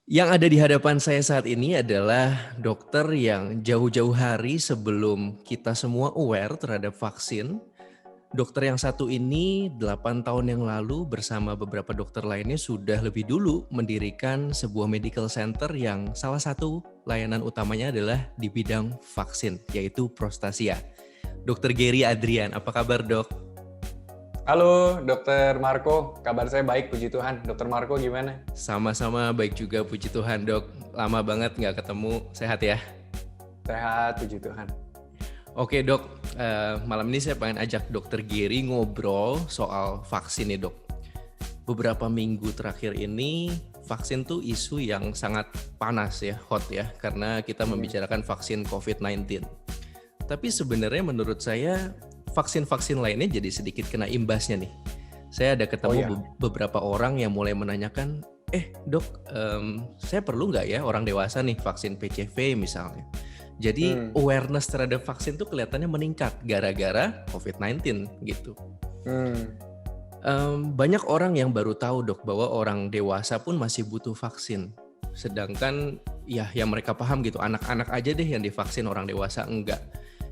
Yang ada di hadapan saya saat ini adalah dokter yang jauh-jauh hari sebelum kita semua aware terhadap vaksin. Dokter yang satu ini 8 tahun yang lalu bersama beberapa dokter lainnya sudah lebih dulu mendirikan sebuah medical center yang salah satu layanan utamanya adalah di bidang vaksin, yaitu Prostasia. Dokter Gary Adrian, apa kabar dok? Halo, Dokter Marco. Kabar saya baik, puji Tuhan. Dokter Marco gimana? Sama-sama baik juga, puji Tuhan dok. Lama banget nggak ketemu, sehat ya? Sehat, puji Tuhan. Oke dok, malam ini saya pengen ajak dokter Gary ngobrol soal vaksin nih dok. Beberapa minggu terakhir ini vaksin tuh isu yang sangat panas ya, hot ya, karena kita membicarakan vaksin COVID-19. Tapi sebenarnya menurut saya vaksin-vaksin lainnya jadi sedikit kena imbasnya nih. Saya ada ketemu beberapa orang yang mulai menanyakan, dok, saya perlu nggak ya orang dewasa nih vaksin PCV misalnya. Jadi awareness terhadap vaksin tuh kelihatannya meningkat gara-gara COVID-19 gitu. Banyak orang yang baru tahu dok bahwa orang dewasa pun masih butuh vaksin. Sedangkan ya yang mereka paham gitu, anak-anak aja deh yang divaksin, orang dewasa enggak.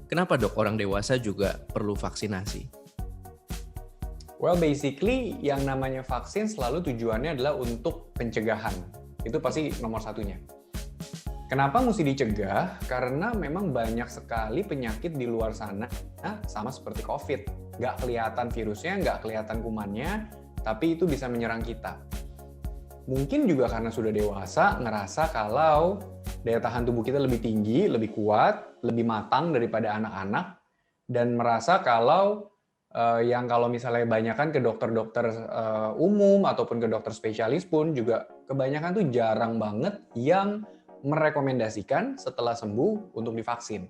Kenapa dok orang dewasa juga perlu vaksinasi? Well, basically yang namanya vaksin selalu tujuannya adalah untuk pencegahan. Itu pasti nomor satunya. Kenapa mesti dicegah? Karena memang banyak sekali penyakit di luar sana sama seperti COVID. Nggak kelihatan virusnya, nggak kelihatan kumannya, tapi itu bisa menyerang kita. Mungkin juga karena sudah dewasa, ngerasa kalau daya tahan tubuh kita lebih tinggi, lebih kuat, lebih matang daripada anak-anak, dan merasa kalau kalau misalnya kebanyakan ke dokter-dokter umum ataupun ke dokter spesialis pun juga kebanyakan tuh jarang banget yang merekomendasikan setelah sembuh untuk divaksin.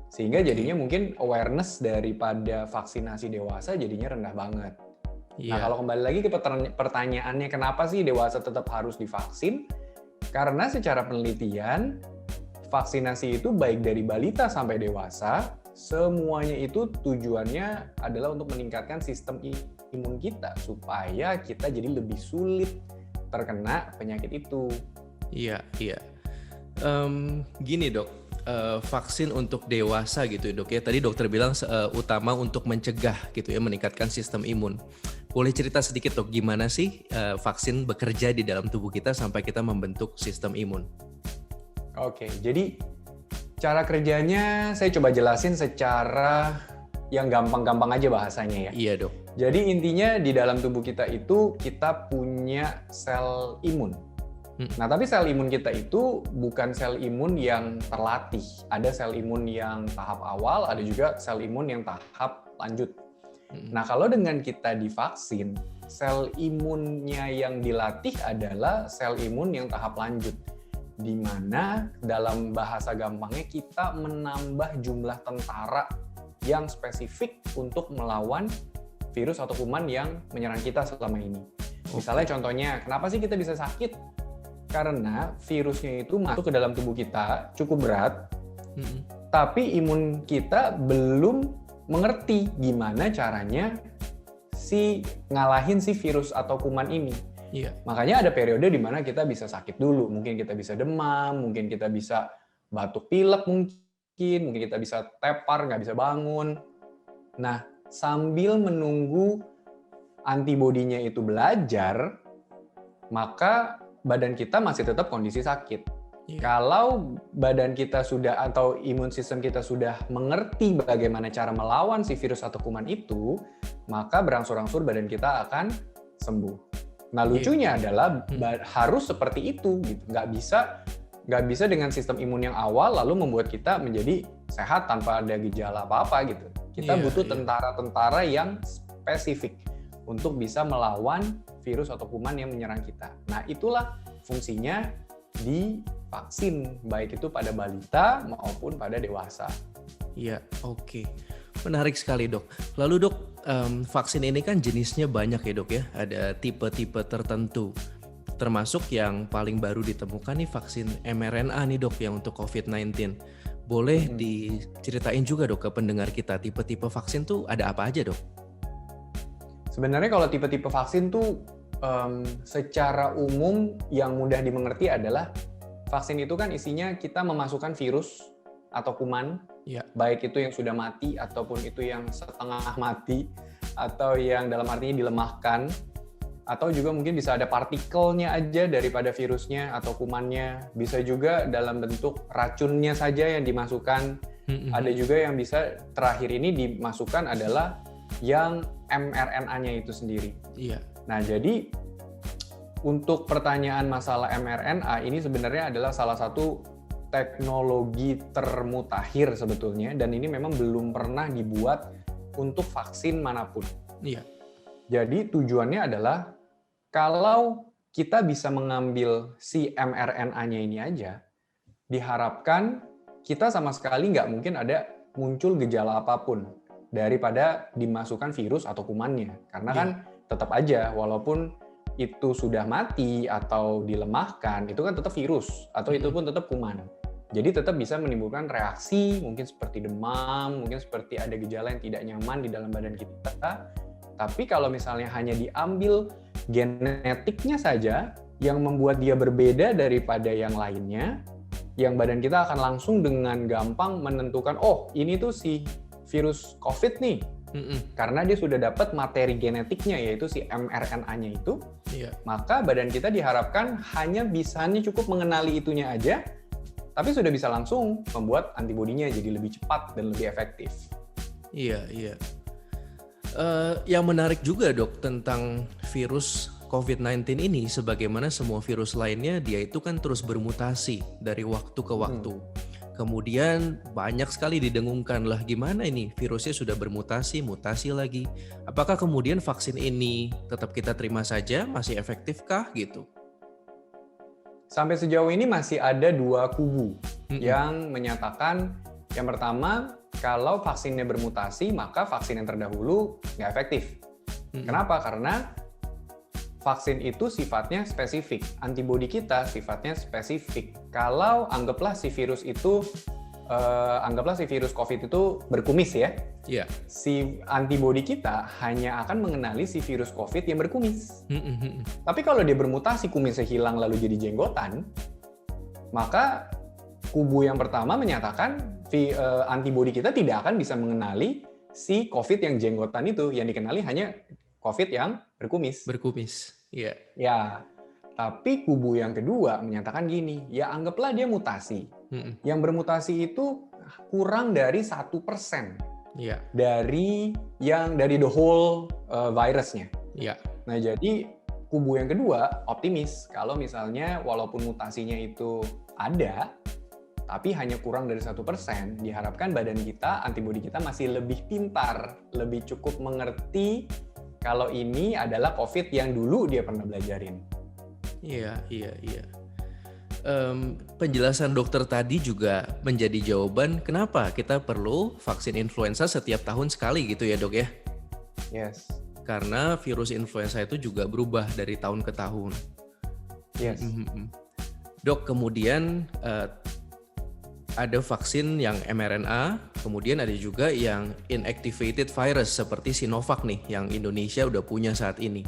Sehingga jadinya mungkin awareness daripada vaksinasi dewasa jadinya rendah banget. Nah, kalau kembali lagi ke pertanyaannya kenapa sih dewasa tetap harus divaksin? Karena secara penelitian, vaksinasi itu baik dari balita sampai dewasa, semuanya itu tujuannya adalah untuk meningkatkan sistem imun kita, supaya kita jadi lebih sulit terkena penyakit itu. Iya. Gini dok, vaksin untuk dewasa gitu ya dok ya. Tadi dokter bilang utama untuk mencegah gitu ya, meningkatkan sistem imun. Boleh cerita sedikit dok, gimana sih vaksin bekerja di dalam tubuh kita sampai kita membentuk sistem imun? Oke, jadi cara kerjanya saya coba jelasin secara yang gampang-gampang aja bahasanya ya. Iya dok. Jadi intinya di dalam tubuh kita itu kita punya sel imun. Nah, tapi sel imun kita itu bukan sel imun yang terlatih. Ada sel imun yang tahap awal, ada juga sel imun yang tahap lanjut. Nah, kalau dengan kita divaksin, sel imunnya yang dilatih adalah sel imun yang tahap lanjut. Di mana dalam bahasa gampangnya kita menambah jumlah tentara yang spesifik untuk melawan virus atau kuman yang menyerang kita selama ini. Misalnya contohnya, kenapa sih kita bisa sakit? Karena virusnya itu masuk ke dalam tubuh kita cukup berat, tapi imun kita belum mengerti gimana caranya ngalahin si virus atau kuman ini. Iya. Makanya ada periode di mana kita bisa sakit dulu, mungkin kita bisa demam, mungkin kita bisa batuk pilek mungkin kita bisa tepar, nggak bisa bangun. Nah, sambil menunggu antibodinya itu belajar, maka badan kita masih tetap kondisi sakit. Kalau badan kita sudah atau imun sistem kita sudah mengerti bagaimana cara melawan si virus atau kuman itu, maka berangsur-angsur badan kita akan sembuh. Nah, lucunya adalah harus seperti itu, gitu. Nggak bisa dengan sistem imun yang awal lalu membuat kita menjadi sehat tanpa ada gejala apa-apa gitu. Kita butuh tentara-tentara yang spesifik untuk bisa melawan virus atau kuman yang menyerang kita. Nah, itulah fungsinya di vaksin, baik itu pada balita maupun pada dewasa. Iya, oke. Menarik sekali dok. Lalu dok, vaksin ini kan jenisnya banyak ya dok ya, ada tipe-tipe tertentu. Termasuk yang paling baru ditemukan nih vaksin mRNA nih dok yang untuk COVID-19. Boleh diceritain juga dok ke pendengar kita, tipe-tipe vaksin tuh ada apa aja dok? Sebenarnya kalau tipe-tipe vaksin tuh secara umum yang mudah dimengerti adalah vaksin itu kan isinya kita memasukkan virus atau kuman, Ya. baik itu yang sudah mati ataupun itu yang setengah mati atau yang dalam artinya dilemahkan, atau juga mungkin bisa ada partikelnya aja daripada virusnya atau kumannya, bisa juga dalam bentuk racunnya saja yang dimasukkan. Ada juga yang bisa terakhir ini dimasukkan adalah yang mRNA-nya itu sendiri. Iya. Nah, jadi untuk pertanyaan masalah mRNA ini sebenarnya adalah salah satu teknologi termutakhir sebetulnya, dan ini memang belum pernah dibuat untuk vaksin manapun. Iya. Jadi tujuannya adalah kalau kita bisa mengambil si mRNA-nya ini aja, diharapkan kita sama sekali nggak mungkin ada muncul gejala apapun daripada dimasukkan virus atau kumannya. Karena kan tetap aja, walaupun itu sudah mati atau dilemahkan, itu kan tetap virus, atau itu pun tetap kuman. Jadi tetap bisa menimbulkan reaksi, mungkin seperti demam, mungkin seperti ada gejala yang tidak nyaman di dalam badan kita. Tapi kalau misalnya hanya diambil genetiknya saja, yang membuat dia berbeda daripada yang lainnya, yang badan kita akan langsung dengan gampang menentukan, oh ini tuh si virus COVID nih, karena dia sudah dapat materi genetiknya, yaitu si mRNA-nya itu, maka badan kita diharapkan hanya cukup mengenali itunya aja, tapi sudah bisa langsung membuat antibodinya jadi lebih cepat dan lebih efektif. Iya, iya. Yang menarik juga dok tentang virus COVID-19 ini, sebagaimana semua virus lainnya, dia itu kan terus bermutasi dari waktu ke waktu. Kemudian banyak sekali didengungkan, lah gimana ini virusnya sudah bermutasi, mutasi lagi. Apakah kemudian vaksin ini tetap kita terima saja, masih efektifkah gitu? Sampai sejauh ini masih ada dua kubu yang menyatakan, yang pertama, kalau vaksinnya bermutasi, maka vaksin yang terdahulu nggak efektif. Kenapa? Karena vaksin itu sifatnya spesifik, antibodi kita sifatnya spesifik. Kalau anggaplah si virus COVID itu berkumis ya, si antibodi kita hanya akan mengenali si virus COVID yang berkumis. Tapi kalau dia bermutasi, kumisnya hilang lalu jadi jenggotan, maka kubu yang pertama menyatakan antibodi kita tidak akan bisa mengenali si COVID yang jenggotan itu, yang dikenali hanya COVID yang berkumis. Berkumis, iya. Ya, tapi kubu yang kedua menyatakan gini, ya anggaplah dia mutasi. Yang bermutasi itu kurang dari 1% dari the whole virusnya. Nah, jadi kubu yang kedua optimis kalau misalnya walaupun mutasinya itu ada, tapi hanya kurang dari 1%, diharapkan badan kita, antibodi kita masih lebih pintar, lebih cukup mengerti kalau ini adalah COVID yang dulu dia pernah belajarin. Iya. Penjelasan dokter tadi juga menjadi jawaban kenapa kita perlu vaksin influenza setiap tahun sekali gitu ya dok ya? Yes. Karena virus influenza itu juga berubah dari tahun ke tahun. Yes. Dok, kemudian ada vaksin yang mRNA, kemudian ada juga yang inactivated virus seperti Sinovac nih yang Indonesia udah punya saat ini.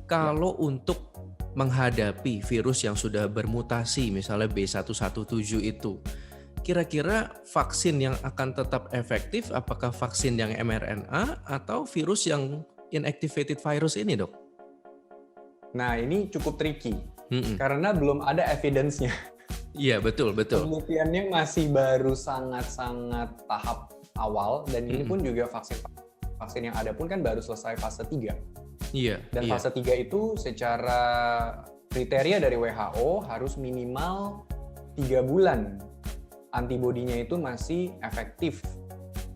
Kalau untuk menghadapi virus yang sudah bermutasi misalnya B117 itu, kira-kira vaksin yang akan tetap efektif apakah vaksin yang mRNA atau virus yang inactivated virus ini dok? Nah ini cukup tricky karena belum ada evidence-nya. Iya betul. Penelitiannya masih baru sangat-sangat tahap awal, dan ini pun juga vaksin yang ada pun kan baru selesai fase 3. Dan fase 3 itu secara kriteria dari WHO harus minimal 3 bulan antibodinya itu masih efektif,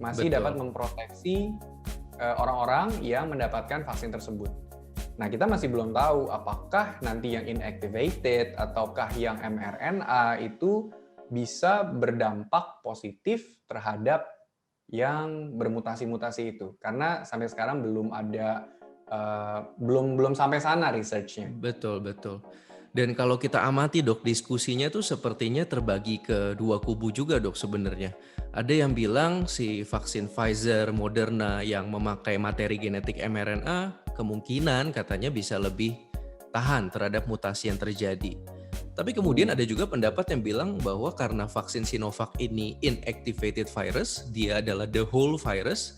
masih dapat memproteksi orang-orang yang mendapatkan vaksin tersebut. Nah, kita masih belum tahu apakah nanti yang inactivated ataukah yang mRNA itu bisa berdampak positif terhadap yang bermutasi-mutasi itu. Karena sampai sekarang belum ada, belum sampai sana research-nya. Betul. Dan kalau kita amati dok, diskusinya tuh sepertinya terbagi ke dua kubu juga dok sebenarnya. Ada yang bilang si vaksin Pfizer, Moderna yang memakai materi genetik mRNA kemungkinan katanya bisa lebih tahan terhadap mutasi yang terjadi. Tapi kemudian ada juga pendapat yang bilang bahwa karena vaksin Sinovac ini inactivated virus, dia adalah the whole virus,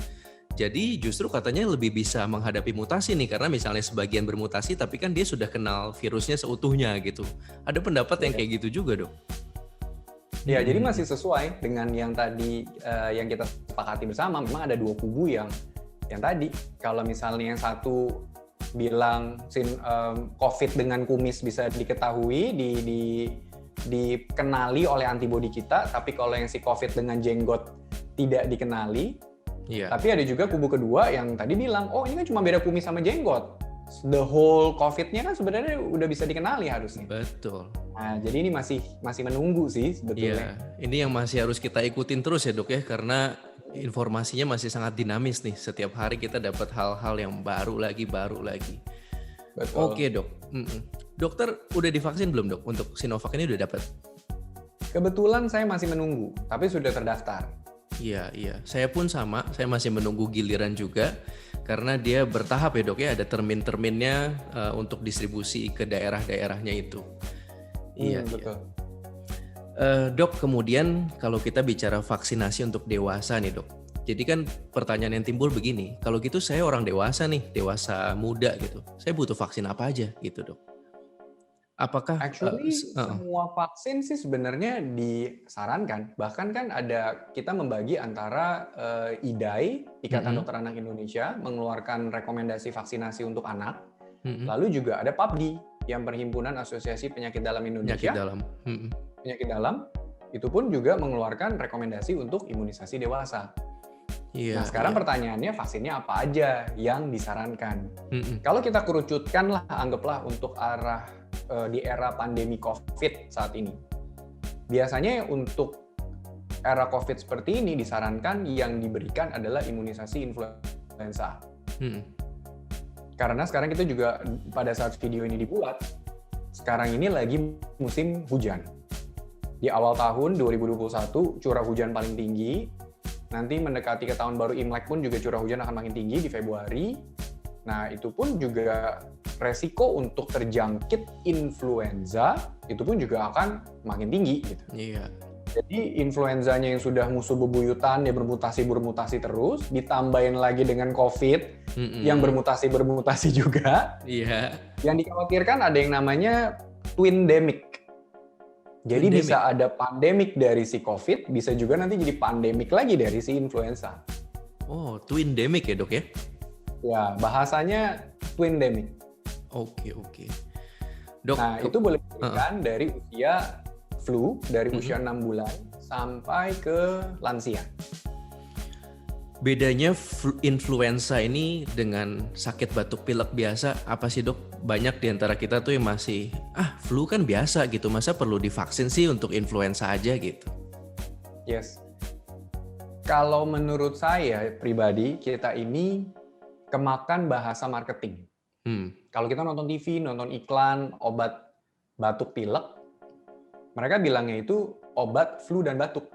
jadi justru katanya lebih bisa menghadapi mutasi nih, karena misalnya sebagian bermutasi tapi kan dia sudah kenal virusnya seutuhnya gitu. Ada pendapat yang kayak gitu juga, Dok? Ya, jadi masih sesuai dengan yang tadi yang kita sepakati bersama. Memang ada dua kubu yang tadi, kalau misalnya yang satu bilang COVID dengan kumis bisa diketahui, dikenali oleh antibodi kita, tapi kalau yang si COVID dengan jenggot tidak dikenali. Iya. Tapi ada juga kubu kedua yang tadi bilang, oh ini kan cuma beda kumis sama jenggot. The whole COVID-nya kan sebenarnya udah bisa dikenali harusnya. Betul. Nah, jadi ini masih menunggu sih sebetulnya. Iya, ini yang masih harus kita ikutin terus ya, Dok ya, karena informasinya masih sangat dinamis nih. Setiap hari kita dapat hal-hal yang baru lagi. Betul. Oke, Dok. Dokter udah divaksin belum, Dok? Untuk Sinovac ini udah dapat? Kebetulan saya masih menunggu, tapi sudah terdaftar. Iya. Saya pun sama, saya masih menunggu giliran juga. Karena dia bertahap ya, Dok ya, ada termin-terminnya untuk distribusi ke daerah-daerahnya itu. Iya. Betul. Dok, kemudian kalau kita bicara vaksinasi untuk dewasa nih, Dok. Jadi kan pertanyaan yang timbul begini, kalau gitu saya orang dewasa nih, dewasa muda gitu. Saya butuh vaksin apa aja gitu, Dok? Apakah Actually, semua vaksin sih sebenarnya disarankan. Bahkan kan kita membagi antara IDAI, Ikatan Dokter Anak Indonesia, mengeluarkan rekomendasi vaksinasi untuk anak. Lalu juga ada PAPDI, yang Perhimpunan Asosiasi Penyakit Dalam Indonesia. Penyakit dalam, itu pun juga mengeluarkan rekomendasi untuk imunisasi dewasa. Iya, nah sekarang pertanyaannya vaksinnya apa aja yang disarankan? Kalau kita kerucutkan lah, anggaplah untuk di era pandemi COVID saat ini. Biasanya untuk era COVID seperti ini disarankan yang diberikan adalah imunisasi influenza. Karena sekarang kita juga pada saat video ini dibuat, sekarang ini lagi musim hujan. Di awal tahun 2021 curah hujan paling tinggi, nanti mendekati ke tahun baru Imlek pun juga curah hujan akan makin tinggi di Februari. Nah itu pun juga resiko untuk terjangkit influenza itu pun juga akan makin tinggi gitu. Iya. Jadi influenzanya yang sudah musuh bebuyutan, dia bermutasi terus, ditambahin lagi dengan COVID yang bermutasi juga. Iya. Yang dikhawatirkan ada yang namanya twindemic. Jadi bisa ada pandemik dari si COVID, bisa juga nanti jadi pandemik lagi dari si influenza. Oh, twindemic ya, Dok ya? Ya, bahasanya twindemic. Oke. Dok, nah, itu boleh diberikan dari usia flu, dari usia 6 bulan sampai ke lansia. Bedanya influenza ini dengan sakit batuk pilek biasa apa sih, Dok? Banyak di antara kita tuh yang masih, flu kan biasa gitu, masa perlu divaksin sih untuk influenza aja gitu? Yes. Kalau menurut saya pribadi, kita ini kemakan bahasa marketing. Kalau kita nonton TV, nonton iklan obat batuk pilek, mereka bilangnya itu obat flu dan batuk.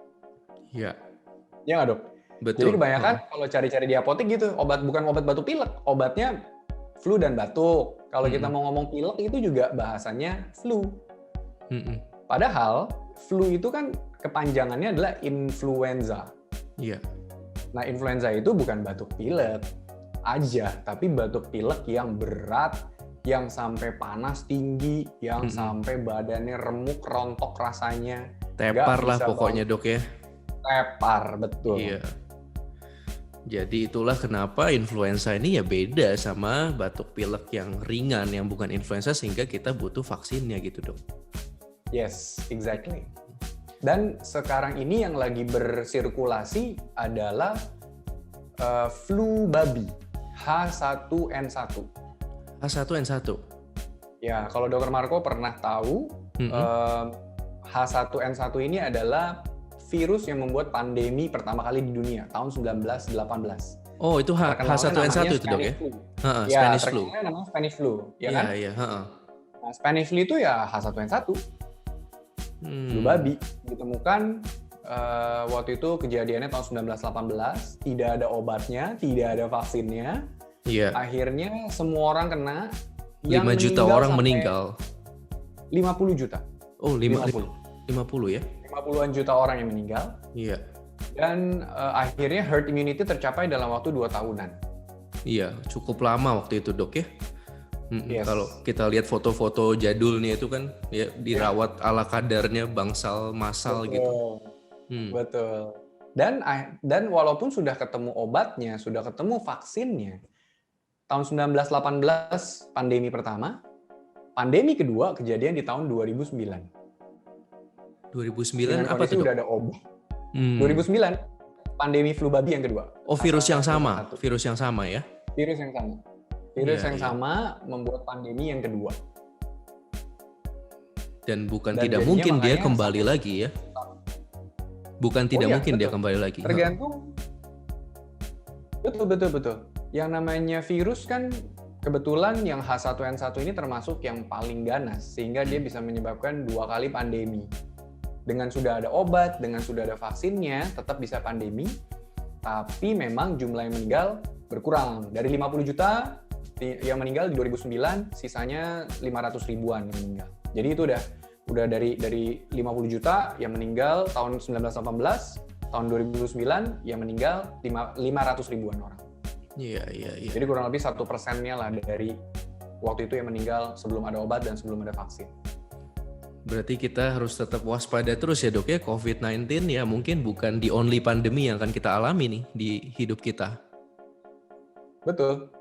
Iya. Ya nggak, Dok? Betul. Jadi kebanyakan kalau cari-cari di apotek gitu, bukan obat batuk pilek, obatnya flu dan batuk. Kalau kita mau ngomong pilek itu juga bahasanya flu. Padahal flu itu kan kepanjangannya adalah influenza. Iya. Nah, influenza itu bukan batuk pilek aja, tapi batuk pilek yang berat, yang sampai panas tinggi, yang sampai badannya remuk, rontok rasanya. Tepar lah pokoknya, Dok ya. Tepar, betul. Iya. Jadi itulah kenapa influenza ini ya beda sama batuk pilek yang ringan, yang bukan influenza, sehingga kita butuh vaksinnya gitu, Dok. Yes, exactly. Dan sekarang ini yang lagi bersirkulasi adalah flu babi, H1N1. H1N1? Ya, kalau Dr. Marco pernah tahu, H1N1 ini adalah virus yang membuat pandemi pertama kali di dunia, tahun 1918. Oh, itu H1N1 itu, Dok ya? Spanish flu. Namanya Spanish flu, ya kan? Iya. Nah, Spanish flu itu ya H1N1. Flu babi ditemukan waktu itu kejadiannya tahun 1918, tidak ada obatnya, tidak ada vaksinnya. Iya. Akhirnya semua orang kena, Yang 5 juta meninggal orang sampai meninggal. 50 juta. Oh, 50. 50 ya? 50-an juta orang yang meninggal. Iya. Dan akhirnya herd immunity tercapai dalam waktu 2 tahunan. Iya, cukup lama waktu itu, Dok ya. Yes. Kalau kita lihat foto-foto jadulnya itu kan ya dirawat ala kadarnya, bangsal massal Betul. gitu. Betul. Dan walaupun sudah ketemu obatnya, sudah ketemu vaksinnya, tahun 1918 pandemi pertama, pandemi kedua kejadian di tahun 2009. 2009 Dengan apa kondisi tuh, Dok? udah ada obat. 2009 pandemi flu babi yang kedua. Oh, virus yang sama. H1N1. Virus yang sama ya. Virus yang sama. Virus Iya, yang iya. sama membuat pandemi yang kedua. Dan bukan Dan tidak jadinya mungkin dia makanya kembali lagi ya. Bukan tidak iya, mungkin dia betul. kembali lagi. Tergantung. Betul. Yang namanya virus kan kebetulan yang H1N1 ini termasuk yang paling ganas sehingga dia bisa menyebabkan 2 kali pandemi. Dengan sudah ada obat, dengan sudah ada vaksinnya, tetap bisa pandemi. Tapi memang jumlah yang meninggal berkurang. Dari 50 juta yang meninggal di 2009, sisanya 500 ribuan yang meninggal. Jadi itu udah dari 50 juta yang meninggal tahun 1918, tahun 2009 yang meninggal 500 ribuan orang. Iya. Jadi kurang lebih 1%-nya lah dari waktu itu yang meninggal sebelum ada obat dan sebelum ada vaksin. Berarti kita harus tetap waspada terus ya, Dok ya. COVID-19 ya mungkin bukan the only pandemi yang akan kita alami nih di hidup kita. Betul.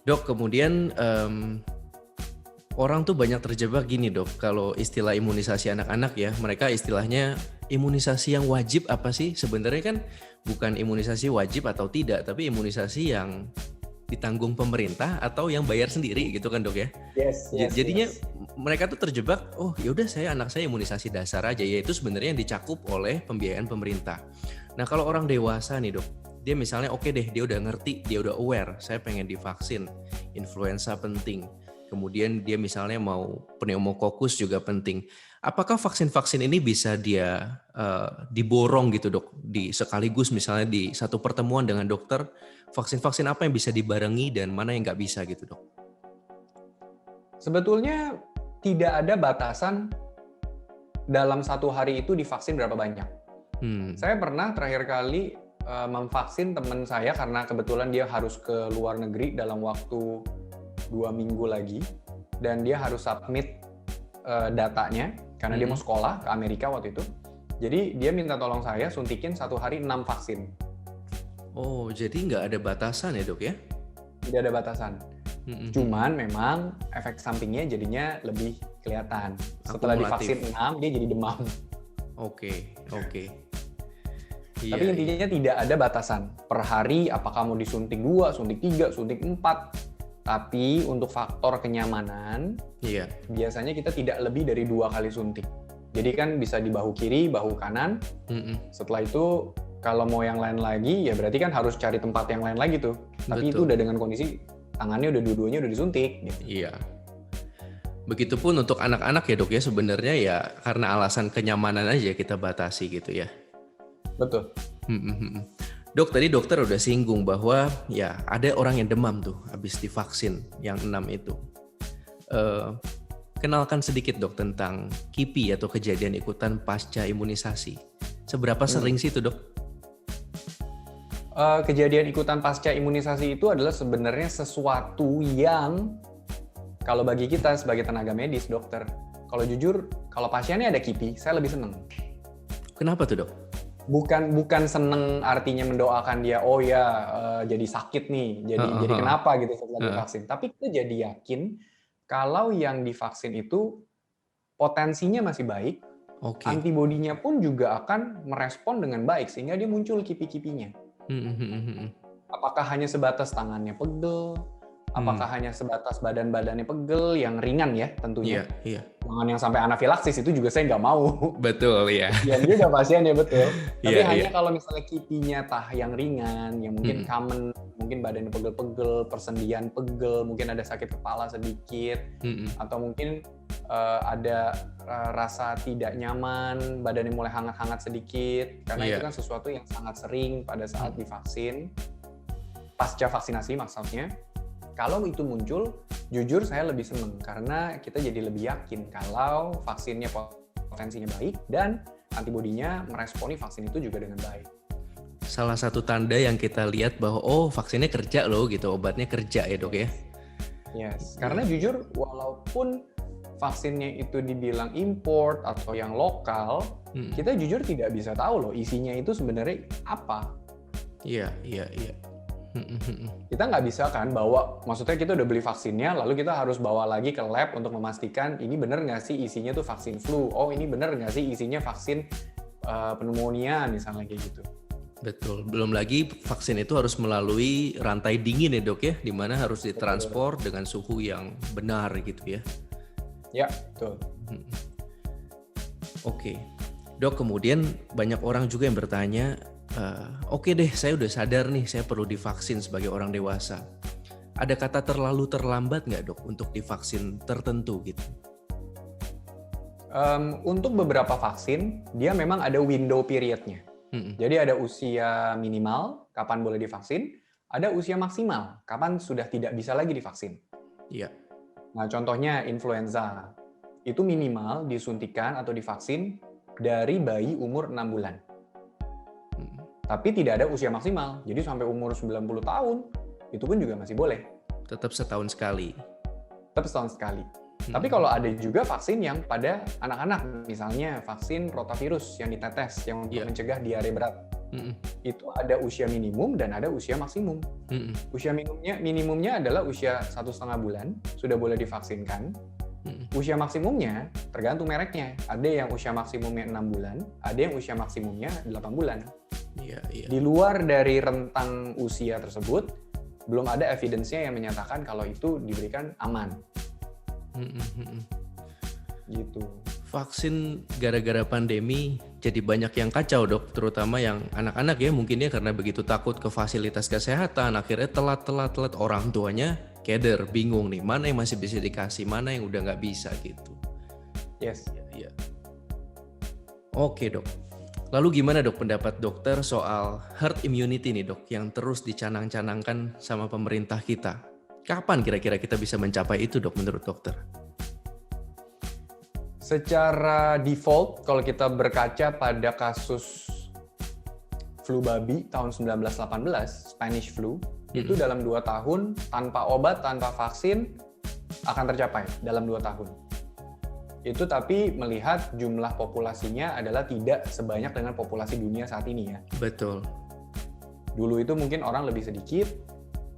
Dok, kemudian orang tuh banyak terjebak gini, Dok. Kalau istilah imunisasi anak-anak ya, mereka istilahnya imunisasi yang wajib apa sih? Sebenarnya kan bukan imunisasi wajib atau tidak, tapi imunisasi yang ditanggung pemerintah atau yang bayar sendiri gitu kan, Dok ya. Yes. Jadinya mereka tuh terjebak, oh yaudah anak saya imunisasi dasar aja, yaitu sebenarnya yang dicakup oleh pembiayaan pemerintah. Nah kalau orang dewasa nih, Dok, dia misalnya oke deh, dia udah ngerti, dia udah aware, saya pengen divaksin, influenza penting, kemudian dia misalnya mau pneumokokus juga penting. Apakah vaksin-vaksin ini bisa dia diborong gitu, Dok, di sekaligus misalnya di satu pertemuan dengan dokter, vaksin-vaksin apa yang bisa dibarengi dan mana yang nggak bisa gitu, Dok? Sebetulnya tidak ada batasan dalam satu hari itu divaksin berapa banyak. Saya pernah terakhir kali memvaksin teman saya karena kebetulan dia harus ke luar negeri dalam waktu 2 minggu lagi dan dia harus submit datanya karena dia mau sekolah ke Amerika waktu itu. Jadi dia minta tolong saya suntikin satu hari 6 vaksin. Oh, jadi nggak ada batasan ya, Dok ya? Tidak ada batasan. Cuman memang efek sampingnya jadinya lebih kelihatan. Setelah divaksin 6 dia jadi demam. Oke. Tapi intinya tidak ada batasan per hari apakah mau disuntik 2, suntik 3, suntik 4. Tapi untuk faktor kenyamanan, biasanya kita tidak lebih dari 2 kali suntik. Jadi kan bisa di bahu kiri, bahu kanan. Setelah itu kalau mau yang lain lagi, ya berarti kan harus cari tempat yang lain lagi tuh. Tapi itu udah dengan kondisi tangannya udah dua-duanya udah disuntik. Gitu. Iya. Begitupun untuk anak-anak ya, Dok ya, sebenarnya ya karena alasan kenyamanan aja kita batasi gitu ya. Betul. Dok, tadi dokter udah singgung bahwa ya ada orang yang demam tuh habis divaksin yang 6 itu. Kenalkan sedikit, Dok, tentang KIPI atau kejadian ikutan pasca imunisasi. Seberapa sering sih itu, Dok? Kejadian ikutan pasca imunisasi itu adalah sebenarnya sesuatu yang kalau bagi kita sebagai tenaga medis, dokter, kalau jujur, kalau pasiennya ada KIPI, saya lebih seneng. Kenapa tuh, Dok? Bukan seneng artinya mendoakan dia, oh ya jadi sakit nih, jadi kenapa gitu setelah divaksin. Tapi kita jadi yakin kalau yang divaksin itu potensinya masih baik, antibodinya pun juga akan merespon dengan baik sehingga dia muncul KIPI-KIPInya. Apakah hanya sebatas tangannya pegel? Apakah hanya sebatas badan-badannya pegel yang ringan ya tentunya? Iya. Jangan yang sampai anafilaksis, itu juga saya nggak mau. Betul, ya. Yang juga pasiennya betul. Tapi hanya kalau misalnya KIPI-nya yang ringan, yang mungkin common, mungkin badannya pegel-pegel, persendian pegel, mungkin ada sakit kepala sedikit, atau mungkin ada rasa tidak nyaman, badannya mulai hangat-hangat sedikit, karena itu kan sesuatu yang sangat sering pada saat divaksin, pasca vaksinasi maksudnya. kalau itu muncul, jujur saya lebih seneng karena kita jadi lebih yakin kalau vaksinnya potensinya baik dan antibodinya meresponi vaksin itu juga dengan baik. Salah satu tanda yang kita lihat bahwa oh vaksinnya kerja loh gitu, obatnya kerja ya dok ya. Yes, karena jujur walaupun vaksinnya itu dibilang import atau yang lokal, kita jujur tidak bisa tahu loh isinya itu sebenarnya apa. Iya. Kita nggak bisa kan bawa, maksudnya kita udah beli vaksinnya, lalu kita harus bawa lagi ke lab untuk memastikan ini bener nggak sih isinya tuh vaksin flu, oh ini bener nggak sih isinya vaksin pneumonia misalnya kayak gitu. Betul, belum lagi vaksin itu harus melalui rantai dingin ya dok ya, di mana harus ditransport dengan suhu yang benar gitu ya. Ya, betul. Oke, dok kemudian banyak orang juga yang bertanya, oke deh saya udah sadar nih saya perlu divaksin sebagai orang dewasa. Ada kata terlalu terlambat nggak dok untuk divaksin tertentu gitu? Untuk beberapa vaksin, dia memang ada window periodnya. Jadi ada usia minimal, kapan boleh divaksin, ada usia maksimal, kapan sudah tidak bisa lagi divaksin. Iya. Nah contohnya influenza, itu minimal disuntikan atau divaksin dari bayi umur 6 bulan. Tapi tidak ada usia maksimal, jadi sampai umur 90 tahun, itu pun juga masih boleh. Tetap setahun sekali. Tetap setahun sekali. Tapi kalau ada juga vaksin yang pada anak-anak, misalnya vaksin rotavirus yang ditetes, yang untuk mencegah diare berat, itu ada usia minimum dan ada usia maksimum. Usia minimumnya adalah usia 1,5 bulan, sudah boleh divaksinkan. Usia maksimumnya tergantung mereknya. Ada yang usia maksimumnya 6 bulan, ada yang usia maksimumnya 8 bulan. Di luar dari rentang usia tersebut, belum ada evidence-nya yang menyatakan kalau itu diberikan aman. Gitu. Vaksin gara-gara pandemi jadi banyak yang kacau dok, terutama yang anak-anak ya mungkin ya karena begitu takut ke fasilitas kesehatan akhirnya telat orang tuanya keder, bingung nih mana yang masih bisa dikasih, mana yang udah nggak bisa gitu. Yes. Ya. Oke dok. Lalu gimana dok pendapat dokter soal herd immunity nih dok yang terus dicanang-canangkan sama pemerintah kita? Kapan kira-kira kita bisa mencapai itu dok menurut dokter? Secara default kalau kita berkaca pada kasus flu babi tahun 1918, Spanish flu, itu dalam 2 tahun tanpa obat, tanpa vaksin akan tercapai dalam 2 tahun. Itu tapi melihat jumlah populasinya adalah tidak sebanyak dengan populasi dunia saat ini ya. Betul. Dulu itu mungkin orang lebih sedikit,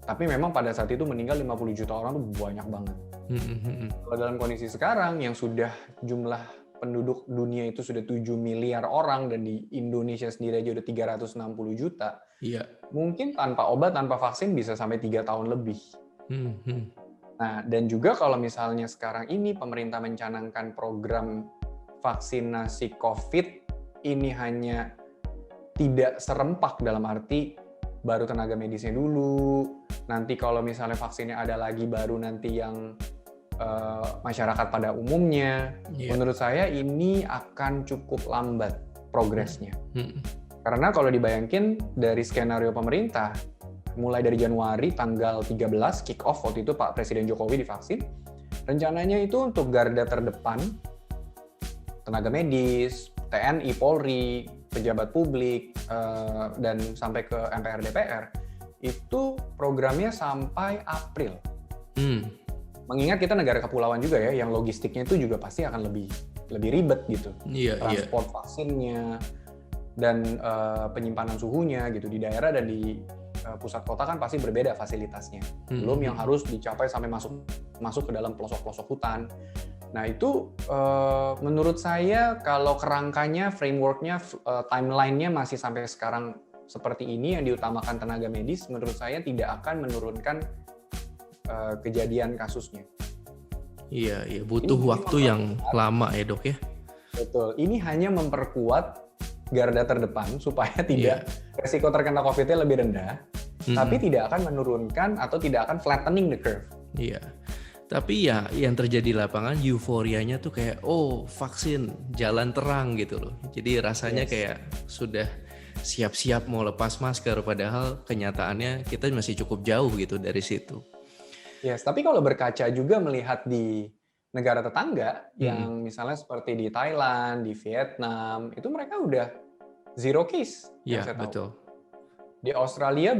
tapi memang pada saat itu meninggal 50 juta orang tuh banyak banget. Kalau dalam kondisi sekarang yang sudah jumlah penduduk dunia itu sudah 7 miliar orang dan di Indonesia sendiri aja udah 360 juta. Iya. Mungkin tanpa obat, tanpa vaksin bisa sampai 3 tahun lebih. Nah, dan juga kalau misalnya sekarang ini pemerintah mencanangkan program vaksinasi COVID ini hanya tidak serempak dalam arti baru tenaga medisnya dulu, nanti kalau misalnya vaksinnya ada lagi baru nanti yang masyarakat pada umumnya. Menurut saya ini akan cukup lambat progresnya. Karena kalau dibayangin dari skenario pemerintah, mulai dari Januari tanggal 13 kick off waktu itu Pak Presiden Jokowi divaksin, rencananya itu untuk garda terdepan, tenaga medis, TNI, Polri, pejabat publik, dan sampai ke MPR DPR, itu programnya sampai April. Mengingat kita negara kepulauan juga ya, yang logistiknya itu juga pasti akan lebih ribet gitu. Transport vaksinnya dan penyimpanan suhunya gitu di daerah dan di pusat kota kan pasti berbeda fasilitasnya. Belum yang harus dicapai sampai masuk ke dalam pelosok-pelosok hutan. Nah itu menurut saya kalau kerangkanya, frameworknya, timeline-nya masih sampai sekarang seperti ini yang diutamakan tenaga medis, menurut saya tidak akan menurunkan kejadian kasusnya. Iya, butuh waktu yang lama ya dok ya. Betul, ini hanya memperkuat garda terdepan supaya tidak resiko terkena COVID-nya lebih rendah, tapi tidak akan menurunkan atau tidak akan flattening the curve. Iya. Tapi ya yang terjadi di lapangan euforianya tuh kayak vaksin jalan terang gitu loh. Jadi rasanya kayak sudah siap-siap mau lepas masker padahal kenyataannya kita masih cukup jauh gitu dari situ. Yes, tapi kalau berkaca juga melihat di negara tetangga yang misalnya seperti di Thailand, di Vietnam, itu mereka udah zero case yang Iya, saya tahu. betul. Di Australia,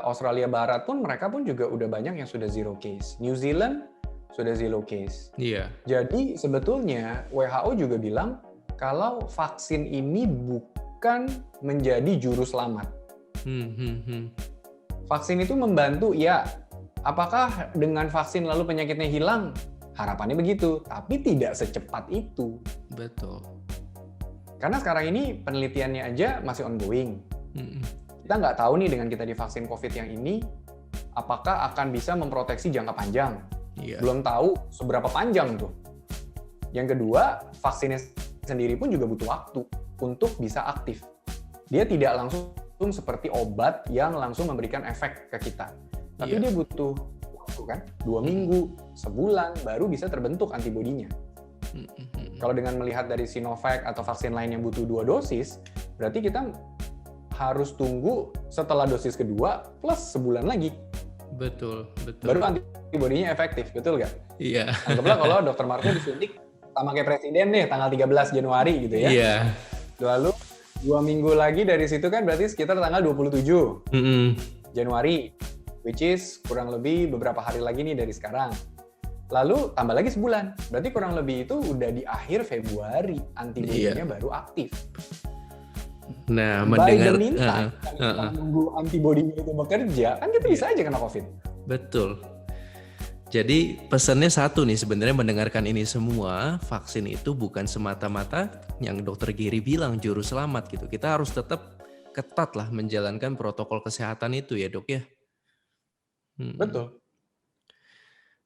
Australia Barat pun mereka pun juga udah banyak yang sudah zero case. New Zealand sudah zero case. Iya. Jadi sebetulnya WHO juga bilang kalau vaksin ini bukan menjadi juru selamat. Vaksin itu membantu, ya. Apakah dengan vaksin lalu penyakitnya hilang? Harapannya begitu, tapi tidak secepat itu. Betul. Karena sekarang ini penelitiannya aja masih ongoing. Kita nggak tahu nih dengan kita divaksin COVID yang ini, apakah akan bisa memproteksi jangka panjang. Iya. Belum tahu seberapa panjang tuh. Yang kedua, vaksinnya sendiri pun juga butuh waktu untuk bisa aktif. Dia tidak langsung seperti obat yang langsung memberikan efek ke kita. Tapi dia butuh waktu kan, 2 minggu, sebulan, baru bisa terbentuk antibodinya. Kalau dengan melihat dari Sinovac atau vaksin lain yang butuh 2 dosis, berarti kita harus tunggu setelah dosis kedua plus sebulan lagi. Betul. Baru antibodinya efektif, betul nggak? Iya. Anggaplah kalau Dr. Marco disuntik sama kayak presiden nih, tanggal 13 Januari gitu ya. Iya. Lalu 2 minggu lagi dari situ kan berarti sekitar tanggal 27 Januari. Which is kurang lebih beberapa hari lagi nih dari sekarang. Lalu tambah lagi sebulan. Berarti kurang lebih itu udah di akhir Februari antibodinya baru aktif. Nah, By mendengar the meantime, kita menunggu antibodinya itu bekerja, kan kita bisa aja kena COVID. Betul. Jadi pesannya satu nih sebenarnya mendengarkan ini semua, vaksin itu bukan semata-mata yang Dokter Giri bilang juru selamat gitu. Kita harus tetap ketat lah menjalankan protokol kesehatan itu ya Dok ya. Betul.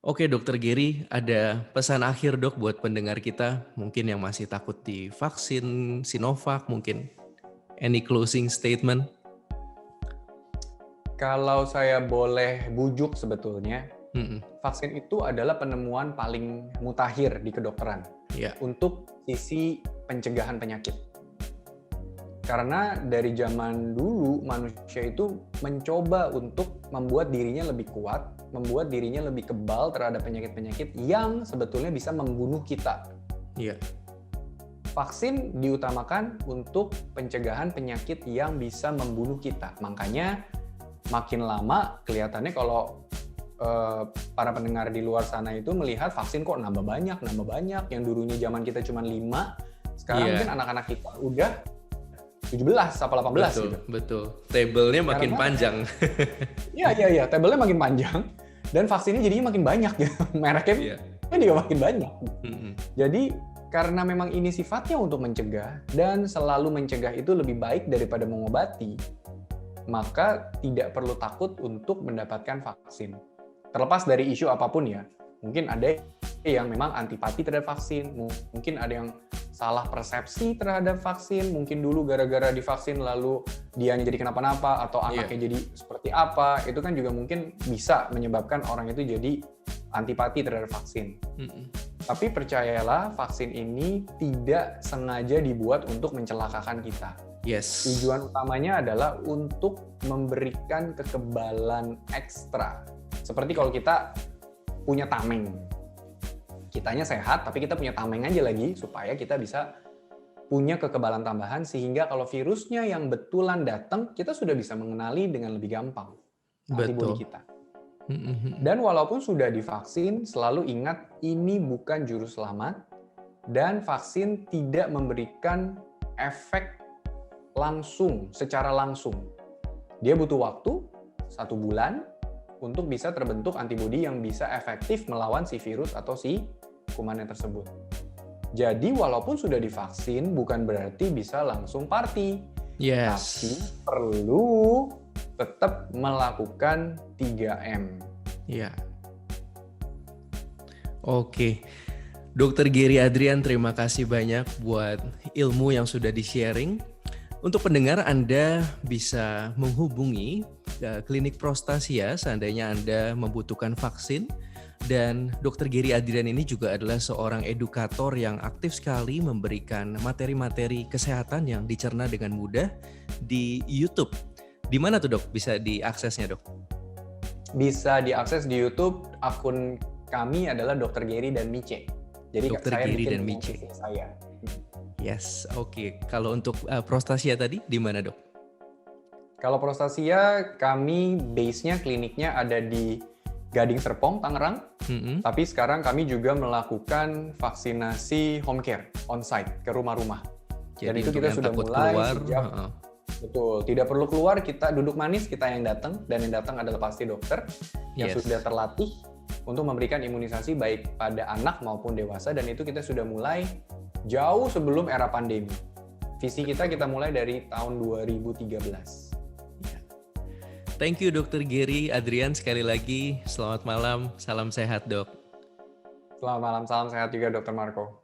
Oke Dokter Giri, ada pesan akhir Dok buat pendengar kita, mungkin yang masih takut di vaksin Sinovac mungkin. Any closing statement? Kalau saya boleh bujuk sebetulnya, vaksin itu adalah penemuan paling mutakhir di kedokteran untuk sisi pencegahan penyakit. Karena dari zaman dulu manusia itu mencoba untuk membuat dirinya lebih kuat, membuat dirinya lebih kebal terhadap penyakit-penyakit yang sebetulnya bisa membunuh kita. Iya. Vaksin diutamakan untuk pencegahan penyakit yang bisa membunuh kita. Makanya makin lama kelihatannya kalau para pendengar di luar sana itu melihat vaksin kok nambah banyak, yang dulunya zaman kita cuma 5, sekarang mungkin anak-anak kita udah 17 apa 18 gitu. Betul. Table-nya makin panjang. Iya, table-nya makin panjang dan vaksinnya jadinya makin banyak gitu. Mereknya juga makin banyak. Jadi karena memang ini sifatnya untuk mencegah dan selalu mencegah itu lebih baik daripada mengobati, maka tidak perlu takut untuk mendapatkan vaksin. Terlepas dari isu apapun ya, mungkin ada yang memang antipati terhadap vaksin, mungkin ada yang salah persepsi terhadap vaksin, mungkin dulu gara-gara divaksin lalu dianya jadi kenapa-napa atau anaknya jadi seperti apa, itu kan juga mungkin bisa menyebabkan orang itu jadi antipati terhadap vaksin. Tapi percayalah, vaksin ini tidak sengaja dibuat untuk mencelakakan kita. Yes. Tujuan utamanya adalah untuk memberikan kekebalan ekstra. Seperti kalau kita punya tameng. Kitanya sehat, tapi kita punya tameng aja lagi supaya kita bisa punya kekebalan tambahan sehingga kalau virusnya yang betulan datang, kita sudah bisa mengenali dengan lebih gampang antibodi kita. Dan walaupun sudah divaksin, selalu ingat ini bukan juru selamat dan vaksin tidak memberikan efek langsung, secara langsung. Dia butuh waktu 1 bulan untuk bisa terbentuk antibodi yang bisa efektif melawan si virus atau si kumannya tersebut. Jadi walaupun sudah divaksin bukan berarti bisa langsung party. Tapi perlu tetap melakukan 3M. Iya. Oke. Dokter Giri Adrian, terima kasih banyak buat ilmu yang sudah di-sharing. Untuk pendengar, Anda bisa menghubungi Klinik Prostasia seandainya Anda membutuhkan vaksin. Dan Dokter Giri Adrian ini juga adalah seorang edukator yang aktif sekali memberikan materi-materi kesehatan yang dicerna dengan mudah di YouTube. Di mana tuh Dok bisa diaksesnya Dok? bisa diakses di YouTube. Akun kami adalah Dr. Gary dan Mice. Jadi Dr. saya Gary bikin dan dengan Mice. istri saya. Yes, oke. Kalau untuk Prostasia tadi di mana, Dok? Kalau Prostasia, kami base-nya kliniknya ada di Gading Serpong, Tangerang. Tapi sekarang kami juga melakukan vaksinasi home care, on-site, ke rumah-rumah. Dan itu kita sudah mulai sejak, betul, tidak perlu keluar, kita duduk manis, kita yang datang, dan yang datang adalah pasti dokter yang sudah terlatih untuk memberikan imunisasi baik pada anak maupun dewasa, dan itu kita sudah mulai jauh sebelum era pandemi. Visi kita mulai dari tahun 2013. Thank you Dr. Gary, Adrian sekali lagi. Selamat malam, salam sehat dok. Selamat malam, salam sehat juga Dr. Marco.